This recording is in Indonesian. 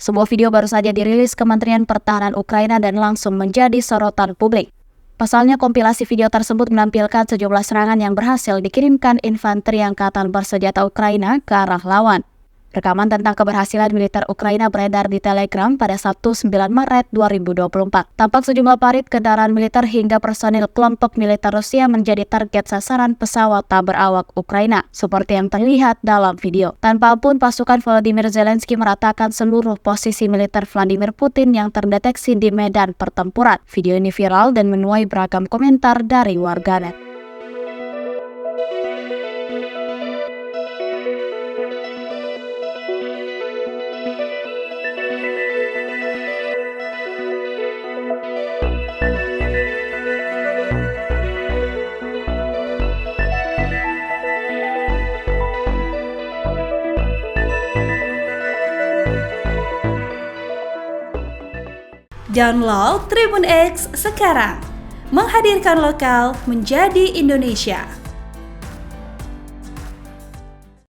Sebuah video baru saja dirilis Kementerian Pertahanan Ukraina dan langsung menjadi sorotan publik. Pasalnya, kompilasi video tersebut menampilkan sejumlah serangan yang berhasil dikirimkan infanteri Angkatan Bersenjata Ukraina ke arah lawan. Rekaman tentang keberhasilan militer Ukraina beredar di Telegram pada Sabtu 9 Maret 2024. Tampak sejumlah parit kendaraan militer hingga personil kelompok militer Rusia menjadi target sasaran pesawat tak berawak Ukraina, seperti yang terlihat dalam video. Tanpa ampun, pasukan Volodymyr Zelensky meratakan seluruh posisi militer Vladimir Putin yang terdeteksi di medan pertempuran. Video ini viral dan menuai beragam komentar dari warganet. Download Tribun X sekarang, menghadirkan lokal menjadi Indonesia.